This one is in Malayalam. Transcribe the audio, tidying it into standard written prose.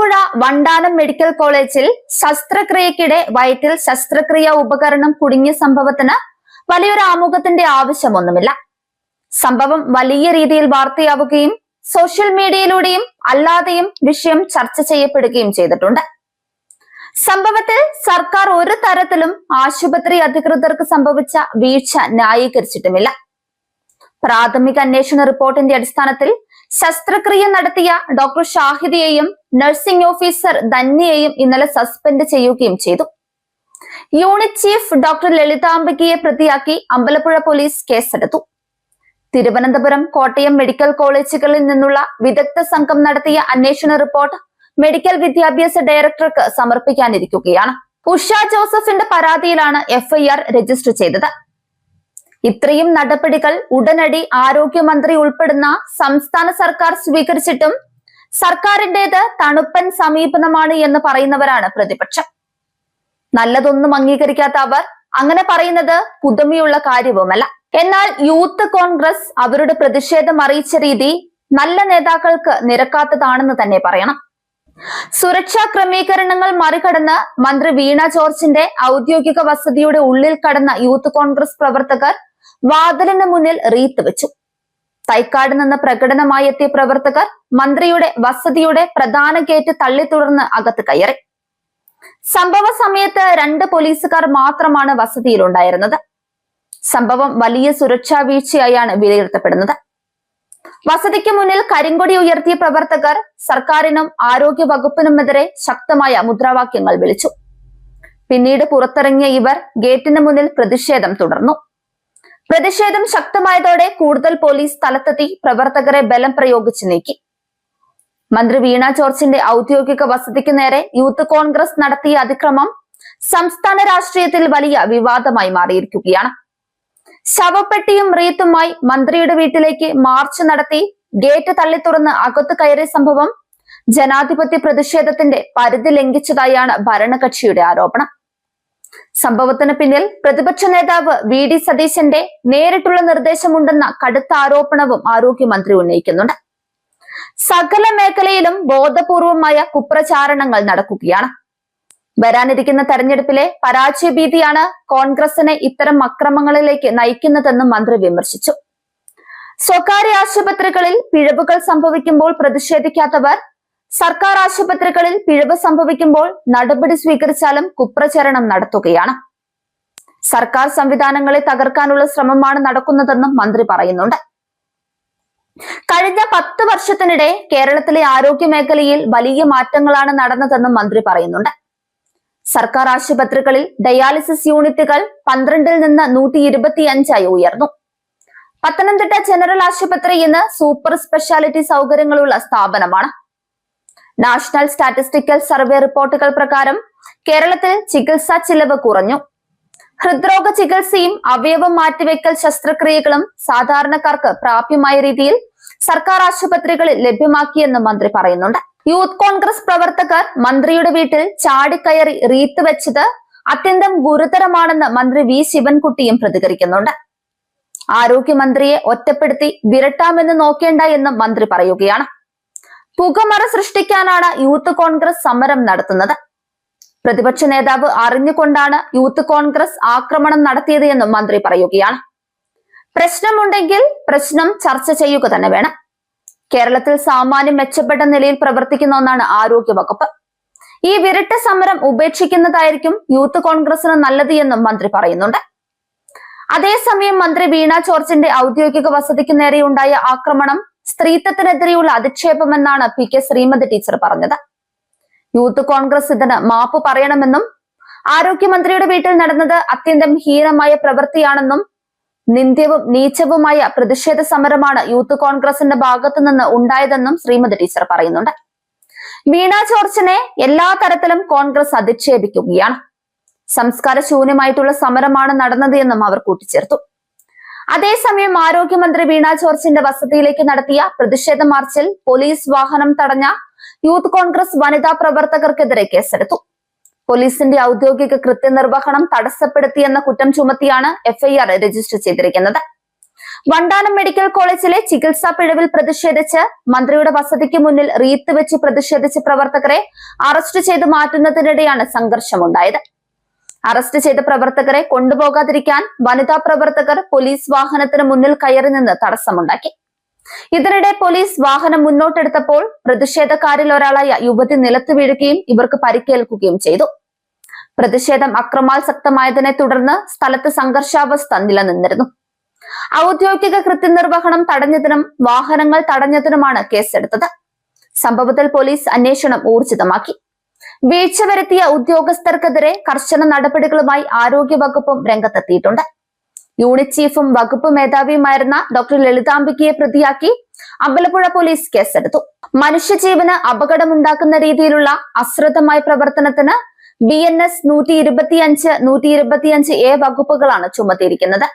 ആലപ്പുഴ വണ്ടാനം മെഡിക്കൽ കോളേജിൽ ശസ്ത്രക്രിയക്കിടെ വയറ്റിൽ ശസ്ത്രക്രിയ ഉപകരണം കുടുങ്ങിയ സംഭവത്തിന് വലിയൊരു ആമുഖത്തിന്റെ ആവശ്യമൊന്നുമില്ല. സംഭവം വലിയ രീതിയിൽ വാർത്തയാവുകയും സോഷ്യൽ മീഡിയയിലൂടെയും അല്ലാതെയും വിഷയം ചർച്ച ചെയ്യപ്പെടുകയും ചെയ്തിട്ടുണ്ട്. സംഭവത്തിൽ സർക്കാർ ഒരു തരത്തിലും ആശുപത്രി അധികൃതർക്ക് സംഭവിച്ച വീഴ്ച ന്യായീകരിച്ചിട്ടുമില്ല. പ്രാഥമിക അന്വേഷണ റിപ്പോർട്ടിന്റെ അടിസ്ഥാനത്തിൽ ശസ്ത്രക്രിയ നടത്തിയ ഡോക്ടർ ഷാഹിദയെയും നഴ്സിംഗ് ഓഫീസർ ധന്യയെയും ഇന്നലെ സസ്പെൻഡ് ചെയ്യുകയും ചെയ്തു. യൂണിറ്റ് ചീഫ് ഡോക്ടർ ലളിതാംബികയെ പ്രതിയാക്കി അമ്പലപ്പുഴ പോലീസ് കേസെടുത്തു. തിരുവനന്തപുരം, കോട്ടയം മെഡിക്കൽ കോളേജുകളിൽ നിന്നുള്ള വിദഗ്ധ സംഘം നടത്തിയ അന്വേഷണ റിപ്പോർട്ട് മെഡിക്കൽ വിദ്യാഭ്യാസ ഡയറക്ടർക്ക് സമർപ്പിക്കാനിരിക്കുകയാണ്. ഉഷ ജോസഫിന്റെ പരാതിയിലാണ് എഫ്ഐആർ രജിസ്റ്റർ ചെയ്തത്. ഇത്രയും നടപടികൾ ഉടനടി ആരോഗ്യമന്ത്രി ഉൾപ്പെടുന്ന സംസ്ഥാന സർക്കാർ സ്വീകരിച്ചിട്ടും സർക്കാരിന്റേത് തണുപ്പൻ സമീപനമാണ് എന്ന് പറയുന്നവരാണ് പ്രതിപക്ഷം. നല്ലതൊന്നും അംഗീകരിക്കാത്ത അവർ അങ്ങനെ പറയുന്നത് പുതുമയുള്ള കാര്യവുമല്ല. എന്നാൽ യൂത്ത് കോൺഗ്രസ് അവരുടെ പ്രതിഷേധം അറിയിച്ച രീതി നല്ല നേതാക്കൾക്ക് നിരക്കാത്തതാണെന്ന് തന്നെ പറയണം. സുരക്ഷാ ക്രമീകരണങ്ങൾ മറികടന്ന് മന്ത്രി വീണ ജോർജിന്റെ ഔദ്യോഗിക വസതിയുടെ ഉള്ളിൽ കടന്ന യൂത്ത് കോൺഗ്രസ് പ്രവർത്തകർ വാതിലിന് മുന്നിൽ റീത്ത് വെച്ചു. തൈക്കാട് നിന്ന് പ്രകടനമായി എത്തിയ പ്രവർത്തകർ മന്ത്രിയുടെ വസതിയുടെ പ്രധാന ഗേറ്റ് തള്ളി തുറന്ന് അകത്ത് കയറി. സംഭവ സമയത്ത് 2 പോലീസുകാർ മാത്രമാണ് വസതിയിലുണ്ടായിരുന്നത്. സംഭവം വലിയ സുരക്ഷാ വീഴ്ചയായാണ് വിലയിരുത്തപ്പെടുന്നത്. വസതിക്ക് മുന്നിൽ കരിങ്കൊടി ഉയർത്തിയ പ്രവർത്തകർ സർക്കാരിനും ആരോഗ്യ വകുപ്പിനുമെതിരെ ശക്തമായ മുദ്രാവാക്യങ്ങൾ വിളിച്ചു. പിന്നീട് പുറത്തിറങ്ങിയ ഇവർ ഗേറ്റിന് മുന്നിൽ പ്രതിഷേധം തുടർന്നു. പ്രതിഷേധം ശക്തമായതോടെ കൂടുതൽ പോലീസ് സ്ഥലത്തെത്തി പ്രവർത്തകരെ ബലം പ്രയോഗിച്ച് നീക്കി. മന്ത്രി വീണ ജോർജിന്റെ ഔദ്യോഗിക വസതിക്ക് നേരെ യൂത്ത് കോൺഗ്രസ് നടത്തിയ അതിക്രമം സംസ്ഥാന രാഷ്ട്രീയത്തിൽ വലിയ വിവാദമായി മാറിയിരിക്കുകയാണ്. ശവപ്പെട്ടിയും റീത്തുമായി മന്ത്രിയുടെ വീട്ടിലേക്ക് മാർച്ച് നടത്തി ഗേറ്റ് തള്ളി തുറന്ന് അകത്ത് കയറിയ സംഭവം ജനാധിപത്യ പ്രതിഷേധത്തിന്റെ പരിധി ലംഘിച്ചതായാണ് ഭരണകക്ഷിയുടെ ആരോപണം. സംഭവത്തിന് പിന്നിൽ പ്രതിപക്ഷ നേതാവ് വി.ഡി. സതീശന്റെ നേരിട്ടുള്ള നിർദ്ദേശമുണ്ടെന്ന കടുത്ത ആരോപണവും ആരോഗ്യമന്ത്രി ഉന്നയിക്കുന്നുണ്ട്. സകല മേഖലയിലും ബോധപൂർവമായ കുപ്രചാരണങ്ങൾ നടക്കുകയാണ്. വരാനിരിക്കുന്ന തെരഞ്ഞെടുപ്പിലെ പരാജയഭീതിയാണ് കോൺഗ്രസിനെ ഇത്തരം അക്രമങ്ങളിലേക്ക് നയിക്കുന്നതെന്നും മന്ത്രി വിമർശിച്ചു. സ്വകാര്യ ആശുപത്രികളിൽ പിഴവുകൾ സംഭവിക്കുമ്പോൾ പ്രതിഷേധിക്കാത്തവർ സർക്കാർ ആശുപത്രികളിൽ പിഴവ് സംഭവിക്കുമ്പോൾ നടപടി സ്വീകരിച്ചാലും കുപ്രചരണം നടത്തുകയാണ്. സർക്കാർ സംവിധാനങ്ങളെ തകർക്കാനുള്ള ശ്രമമാണ് നടക്കുന്നതെന്നും മന്ത്രി പറയുന്നുണ്ട്. കഴിഞ്ഞ 10 വർഷത്തിനിടെ കേരളത്തിലെ ആരോഗ്യ മേഖലയിൽ വലിയ മാറ്റങ്ങളാണ് നടന്നതെന്നും മന്ത്രി പറയുന്നുണ്ട്. സർക്കാർ ആശുപത്രികളിൽ ഡയാലിസിസ് യൂണിറ്റുകൾ 12-ൽ നിന്ന് 125 ഉയർന്നു. പത്തനംതിട്ട ജനറൽ ആശുപത്രി ഇന്ന് സൂപ്പർ സ്പെഷ്യാലിറ്റി സൗകര്യങ്ങളുള്ള സ്ഥാപനമാണ്. നാഷണൽ സ്റ്റാറ്റിസ്റ്റിക്കൽ സർവേ റിപ്പോർട്ടുകൾ പ്രകാരം കേരളത്തിൽ ചികിത്സാ ചിലവ് കുറഞ്ഞു. ഹൃദ്രോഗ ചികിത്സയും അവയവം മാറ്റിവെക്കൽ ശസ്ത്രക്രിയകളും സാധാരണക്കാർക്ക് പ്രാപ്യമായ രീതിയിൽ സർക്കാർ ആശുപത്രികളിൽ ലഭ്യമാക്കിയെന്ന് മന്ത്രി പറയുന്നുണ്ട്. യൂത്ത് കോൺഗ്രസ് പ്രവർത്തകർ മന്ത്രിയുടെ വീട്ടിൽ ചാടിക്കയറി റീത്ത് വെച്ചത് അത്യന്തം ഗുരുതരമാണെന്ന് മന്ത്രി വി ശിവൻകുട്ടിയും പ്രതികരിക്കുന്നുണ്ട്. ആരോഗ്യമന്ത്രിയെ ഒറ്റപ്പെടുത്തി വിരട്ടാമെന്ന് നോക്കേണ്ട എന്നും മന്ത്രി പറയുകയാണ്. പുകമറ സൃഷ്ടിക്കാനാണ് യൂത്ത് കോൺഗ്രസ് സമരം നടത്തുന്നത്. പ്രതിപക്ഷ നേതാവ് അറിഞ്ഞുകൊണ്ടാണ് യൂത്ത് കോൺഗ്രസ് ആക്രമണം നടത്തിയത് എന്നും മന്ത്രി പറയുകയാണ്. പ്രശ്നമുണ്ടെങ്കിൽ പ്രശ്നം ചർച്ച ചെയ്യുക തന്നെ വേണം. കേരളത്തിൽ സാമാന്യം മെച്ചപ്പെട്ട നിലയിൽ പ്രവർത്തിക്കുന്ന ഒന്നാണ് ആരോഗ്യ വകുപ്പ്. ഈ വിരട്ട സമരം ഉപേക്ഷിക്കുന്നതായിരിക്കും യൂത്ത് കോൺഗ്രസിന് നല്ലത് എന്നും മന്ത്രി പറയുന്നുണ്ട്. അതേസമയം മന്ത്രി വീണ ജോർജിന്റെ ഔദ്യോഗിക വസതിക്ക് നേരെയുണ്ടായ ആക്രമണം സ്ത്രീത്വത്തിനെതിരെയുള്ള അധിക്ഷേപമെന്നാണ് പി.കെ. ശ്രീമതി ടീച്ചർ പറഞ്ഞത്. യൂത്ത് കോൺഗ്രസ് ഇതിന് മാപ്പ് പറയണമെന്നും ആരോഗ്യമന്ത്രിയുടെ വീട്ടിൽ നടന്നത് അത്യന്തം ഹീനമായ പ്രവൃത്തിയാണെന്നും നിന്ദ്യവും നീചവുമായ പ്രതിഷേധ സമരമാണ് യൂത്ത് കോൺഗ്രസിന്റെ ഭാഗത്തു നിന്ന് ഉണ്ടായതെന്നും ശ്രീമതി ടീച്ചർ പറയുന്നുണ്ട്. വീണ ജോർജിനെ എല്ലാ തരത്തിലും കോൺഗ്രസ് അധിക്ഷേപിക്കുകയാണ്. സംസ്കാരശൂന്യമായിട്ടുള്ള സമരമാണ് നടന്നത് എന്നും അവർ കൂട്ടിച്ചേർത്തു. അതേസമയം ആരോഗ്യമന്ത്രി വീണ ജോർജിന്റെ വസതിയിലേക്ക് നടത്തിയ പ്രതിഷേധ മാർച്ചിൽ പോലീസ് വാഹനം തടഞ്ഞ യൂത്ത് കോൺഗ്രസ് വനിതാ പ്രവർത്തകർക്കെതിരെ കേസെടുത്തു. പോലീസിന്റെ ഔദ്യോഗിക കൃത്യനിർവഹണം തടസ്സപ്പെടുത്തിയെന്ന കുറ്റം ചുമത്തിയാണ് എഫ്ഐആർ രജിസ്റ്റർ ചെയ്തിരിക്കുന്നത്. വണ്ടാനം മെഡിക്കൽ കോളേജിലെ ചികിത്സാ പിഴവിൽ പ്രതിഷേധിച്ച് മന്ത്രിയുടെ വസതിക്ക് മുന്നിൽ റീത്ത് വെച്ച് പ്രതിഷേധിച്ച പ്രവർത്തകരെ അറസ്റ്റ് ചെയ്ത് മാറ്റുന്നതിനിടെയാണ് സംഘർഷമുണ്ടായത്. അറസ്റ്റ് ചെയ്ത പ്രവർത്തകരെ കൊണ്ടുപോകാതിരിക്കാൻ വനിതാ പ്രവർത്തകർ പോലീസ് വാഹനത്തിന് മുന്നിൽ കയറി നിന്ന് തടസ്സമുണ്ടാക്കി. ഇതിനിടെ പോലീസ് വാഹനം മുന്നോട്ടെടുത്തപ്പോൾ പ്രതിഷേധക്കാരിൽ ഒരാളായ യുവതി നിലത്ത് വീഴുകയും ഇവർക്ക് പരിക്കേൽക്കുകയും ചെയ്തു. പ്രതിഷേധം അക്രമാസക്തമായതിനെ തുടർന്ന് സ്ഥലത്ത് സംഘർഷാവസ്ഥ നിലനിന്നിരുന്നു. ഔദ്യോഗിക കൃത്യനിർവഹണം തടഞ്ഞതിനും വാഹനങ്ങൾ തടഞ്ഞതിനുമാണ് കേസെടുത്തത്. സംഭവത്തിൽ പോലീസ് അന്വേഷണം ഊർജിതമാക്കി. വീഴ്ച വരുത്തിയ ഉദ്യോഗസ്ഥർക്കെതിരെ കർശന നടപടികളുമായി ആരോഗ്യവകുപ്പും രംഗത്തെത്തിയിട്ടുണ്ട്. യൂണിറ്റ് ചീഫും വകുപ്പ് മേധാവിയുമായിരുന്ന ഡോക്ടർ ലളിതാംബികയെ പ്രതിയാക്കി അമ്പലപ്പുഴ പോലീസ് കേസെടുത്തു. മനുഷ്യജീവന് അപകടമുണ്ടാക്കുന്ന രീതിയിലുള്ള അശ്രദ്ധമായ പ്രവർത്തനത്തിന് BNS 125, 125A വകുപ്പുകളാണ് ചുമത്തിയിരിക്കുന്നത്.